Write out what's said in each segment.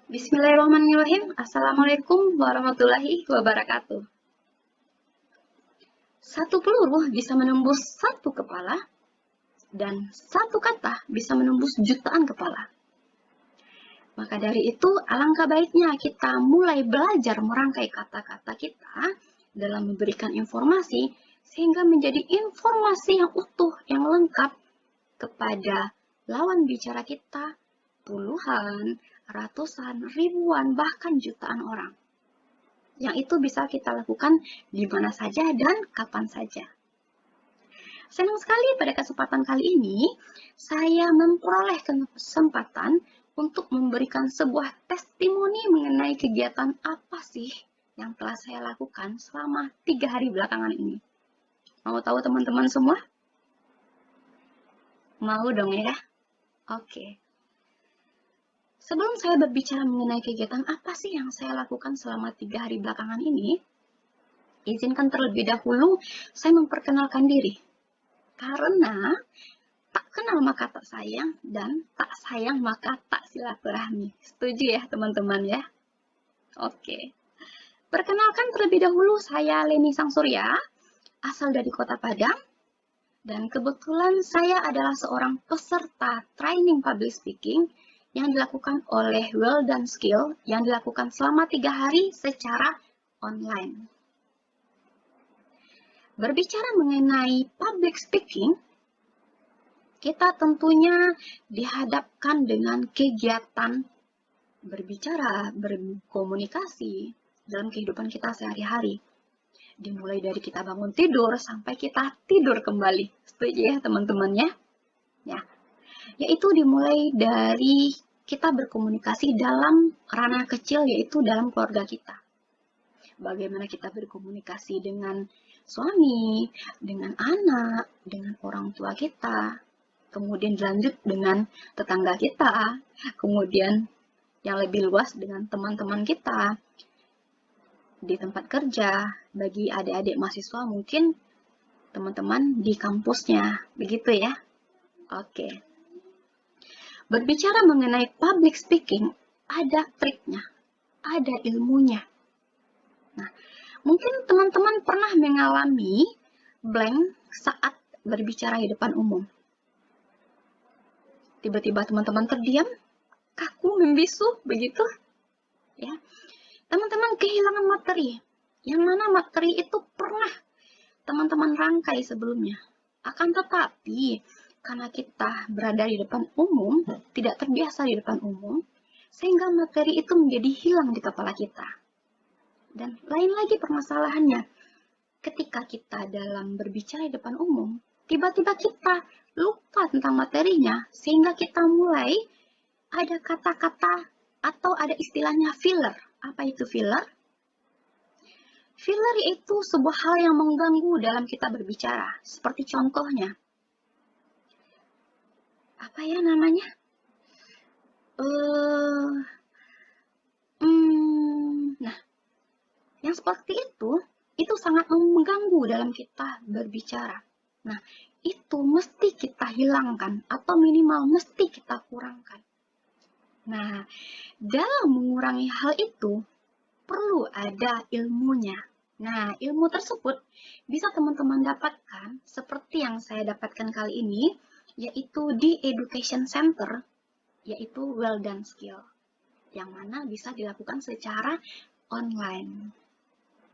Bismillahirrahmanirrahim. Assalamualaikum warahmatullahi wabarakatuh. Satu peluru bisa menembus satu kepala, dan satu kata bisa menembus jutaan kepala. Maka dari itu, alangkah baiknya kita mulai belajar merangkai kata-kata kita dalam memberikan informasi, sehingga menjadi informasi yang utuh, yang lengkap kepada lawan bicara kita, puluhan, ratusan, ribuan, bahkan jutaan orang. Yang itu bisa kita lakukan di mana saja dan kapan saja. Senang sekali pada kesempatan kali ini, saya memperoleh kesempatan untuk memberikan sebuah testimoni mengenai kegiatan apa sih yang telah saya lakukan selama 3 hari belakangan ini. Mau tahu teman-teman semua? Mau dong ya? Oke. Sebelum saya berbicara mengenai kegiatan apa sih yang saya lakukan selama 3 hari belakangan ini, izinkan terlebih dahulu saya memperkenalkan diri. Karena tak kenal maka tak sayang, dan tak sayang maka tak silaturahmi. Setuju ya teman-teman ya? Oke. Perkenalkan terlebih dahulu, saya Leni Sang Surya, asal dari Kota Padang, dan kebetulan saya adalah seorang peserta training public speaking yang dilakukan oleh Well Done Skill yang dilakukan selama 3 hari secara online. Berbicara mengenai public speaking, kita tentunya dihadapkan dengan kegiatan berbicara, berkomunikasi dalam kehidupan kita sehari-hari. Dimulai dari kita bangun tidur sampai kita tidur kembali. Setuju ya teman-teman ya? Ya. Yaitu dimulai dari kita berkomunikasi dalam ranah kecil, yaitu dalam keluarga kita. Bagaimana kita berkomunikasi dengan suami, dengan anak, dengan orang tua kita, kemudian dilanjut dengan tetangga kita, kemudian yang lebih luas dengan teman-teman kita, di tempat kerja, bagi adik-adik mahasiswa mungkin teman-teman di kampusnya, begitu ya? Oke. Berbicara mengenai public speaking, ada triknya, ada ilmunya. Nah, mungkin teman-teman pernah mengalami blank saat berbicara di depan umum. Tiba-tiba teman-teman terdiam, kaku, membisu, begitu? Ya, teman-teman kehilangan materi, yang mana materi itu pernah teman-teman rangkai sebelumnya. Akan tetapi, karena kita berada di depan umum, tidak terbiasa di depan umum, sehingga materi itu menjadi hilang di kepala kita. Dan lain lagi permasalahannya, ketika kita dalam berbicara di depan umum, tiba-tiba kita lupa tentang materinya, sehingga kita mulai ada kata-kata atau ada istilahnya filler. Apa itu filler? Filler itu sebuah hal yang mengganggu dalam kita berbicara. Seperti contohnya, apa ya namanya? Nah, yang seperti itu sangat mengganggu dalam kita berbicara. Nah, itu mesti kita hilangkan atau minimal mesti kita kurangkan. Nah, dalam mengurangi hal itu, perlu ada ilmunya. Nah, ilmu tersebut bisa teman-teman dapatkan seperti yang saya dapatkan kali ini, yaitu di Education Center, yaitu Well Done Skill, yang mana bisa dilakukan secara online.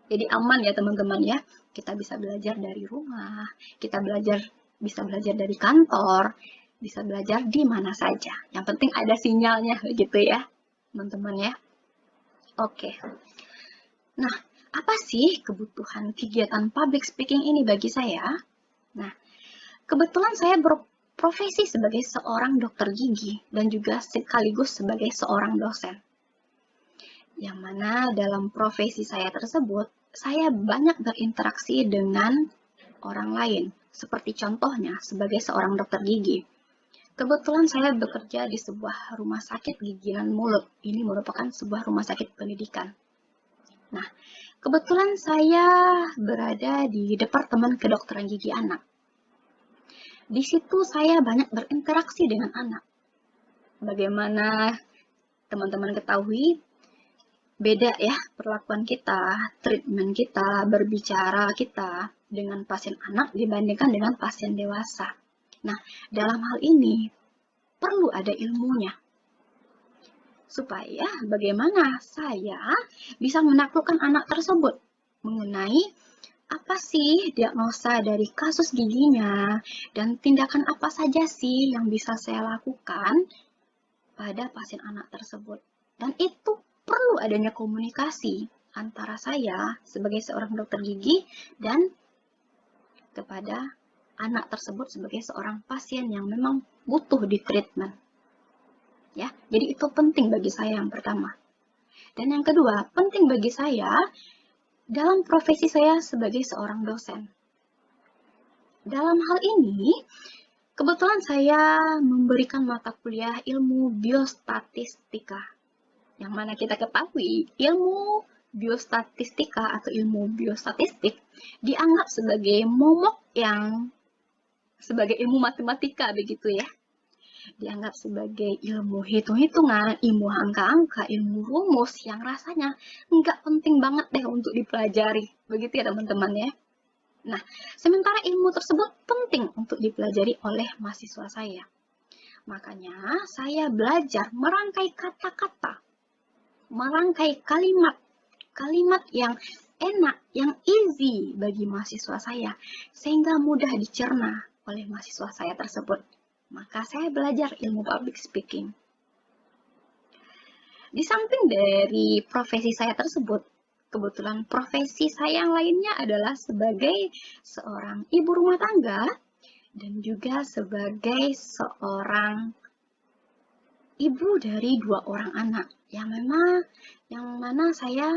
Jadi aman ya teman-teman ya, kita bisa belajar dari rumah, kita bisa belajar dari kantor, bisa belajar di mana saja. Yang penting ada sinyalnya gitu ya, teman-teman ya. Oke. Nah, apa sih kebutuhan kegiatan public speaking ini bagi saya? Nah, kebetulan saya berprofesi sebagai seorang dokter gigi dan juga sekaligus sebagai seorang dosen. Yang mana dalam profesi saya tersebut, saya banyak berinteraksi dengan orang lain. Seperti contohnya sebagai seorang dokter gigi. Kebetulan saya bekerja di sebuah rumah sakit gigi dan mulut. Ini merupakan sebuah rumah sakit pendidikan. Nah, kebetulan saya berada di Departemen Kedokteran Gigi Anak. Di situ saya banyak berinteraksi dengan anak. Bagaimana teman-teman ketahui, beda ya perlakuan kita, treatment kita, berbicara kita dengan pasien anak dibandingkan dengan pasien dewasa. Nah, dalam hal ini perlu ada ilmunya. Supaya bagaimana saya bisa menaklukkan anak tersebut mengenai apa sih diagnosa dari kasus giginya dan tindakan apa saja sih yang bisa saya lakukan pada pasien anak tersebut. Dan itu perlu adanya komunikasi antara saya sebagai seorang dokter gigi dan kepada anak tersebut sebagai seorang pasien yang memang butuh di treatment. Ya, jadi itu penting bagi saya yang pertama. Dan yang kedua, penting bagi saya dalam profesi saya sebagai seorang dosen. Dalam hal ini, kebetulan saya memberikan mata kuliah ilmu biostatistika. Yang mana kita ketahui, ilmu biostatistika atau ilmu biostatistik dianggap sebagai momok yang sebagai ilmu matematika begitu ya. Dianggap sebagai ilmu hitung-hitungan, ilmu angka-angka, ilmu rumus yang rasanya nggak penting banget deh untuk dipelajari. Begitu ya teman-teman ya. Nah, sementara ilmu tersebut penting untuk dipelajari oleh mahasiswa saya. Makanya saya belajar merangkai kata-kata, merangkai kalimat yang enak, yang easy bagi mahasiswa saya, sehingga mudah dicerna oleh mahasiswa saya tersebut. Maka saya belajar ilmu public speaking. Di samping dari profesi saya tersebut, kebetulan profesi saya yang lainnya adalah sebagai seorang ibu rumah tangga dan juga sebagai seorang ibu dari 2 orang anak yang mana saya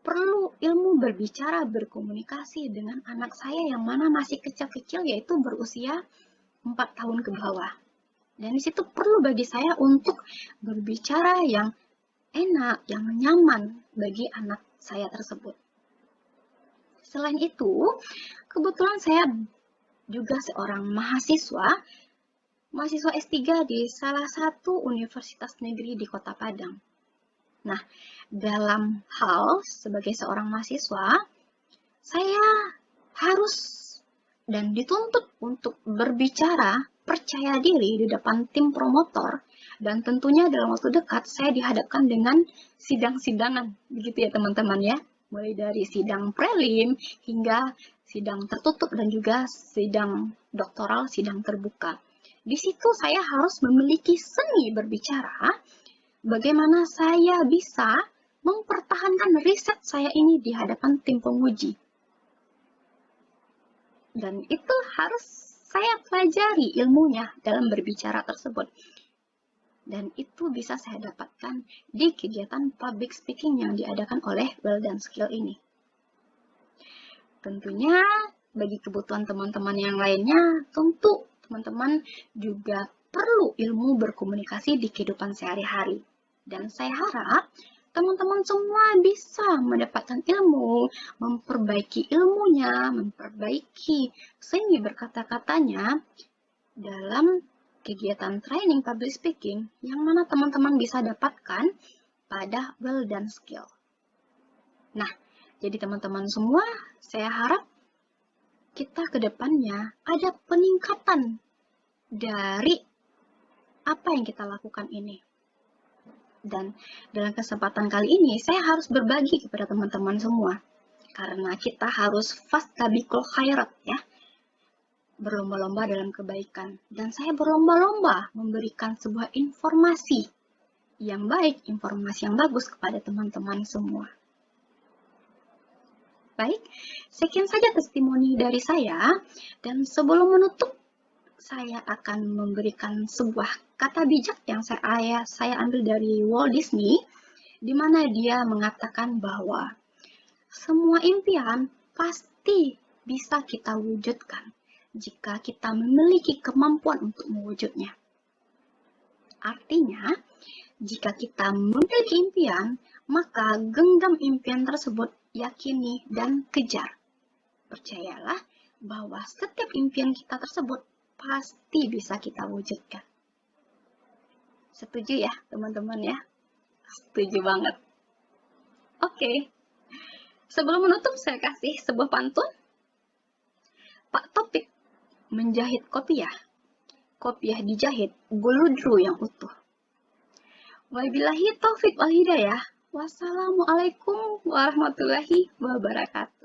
perlu ilmu berbicara, berkomunikasi dengan anak saya yang mana masih kecil-kecil, yaitu berusia 4 tahun ke bawah. Dan di situ perlu bagi saya untuk berbicara yang enak, yang nyaman bagi anak saya tersebut. Selain itu, kebetulan saya juga seorang mahasiswa S3 di salah satu universitas negeri di Kota Padang. Nah, dalam hal sebagai seorang mahasiswa, saya harus dan dituntut untuk berbicara percaya diri di depan tim promotor, dan tentunya dalam waktu dekat saya dihadapkan dengan sidang-sidangan, begitu ya teman-teman ya, mulai dari sidang prelim hingga sidang tertutup dan juga sidang doktoral, sidang terbuka. Di situ saya harus memiliki seni berbicara, bagaimana saya bisa mempertahankan riset saya ini di hadapan tim penguji. Dan itu harus saya pelajari ilmunya dalam berbicara tersebut. Dan itu bisa saya dapatkan di kegiatan public speaking yang diadakan oleh Well Done Skill ini. Tentunya bagi kebutuhan teman-teman yang lainnya, tentu teman-teman juga perlu ilmu berkomunikasi di kehidupan sehari-hari. Dan saya harap teman-teman semua bisa mendapatkan ilmu, memperbaiki ilmunya, memperbaiki seni berkata-katanya dalam kegiatan training public speaking yang mana teman-teman bisa dapatkan pada Well Done Skill. Nah, jadi teman-teman semua, saya harap kita ke depannya ada peningkatan dari apa yang kita lakukan ini. Dan dalam kesempatan kali ini, saya harus berbagi kepada teman-teman semua. Karena kita harus fastabiqul khairat ya. Berlomba-lomba dalam kebaikan. Dan saya berlomba-lomba memberikan sebuah informasi yang baik, informasi yang bagus kepada teman-teman semua. Baik, sekian saja testimoni dari saya. Dan sebelum menutup, saya akan memberikan sebuah kata bijak yang saya ambil dari Walt Disney, di mana dia mengatakan bahwa semua impian pasti bisa kita wujudkan jika kita memiliki kemampuan untuk mewujudnya. Artinya, jika kita memiliki impian, maka genggam impian tersebut, yakini dan kejar. Percayalah bahwa setiap impian kita tersebut pasti bisa kita wujudkan. Setuju ya teman-teman ya? Setuju banget. Oke, sebelum menutup saya kasih sebuah pantun. Pak Topik menjahit kopiah. Kopiah dijahit guludru yang utuh. Wabillahi taufik wal hidayah. Wassalamualaikum warahmatullahi wabarakatuh.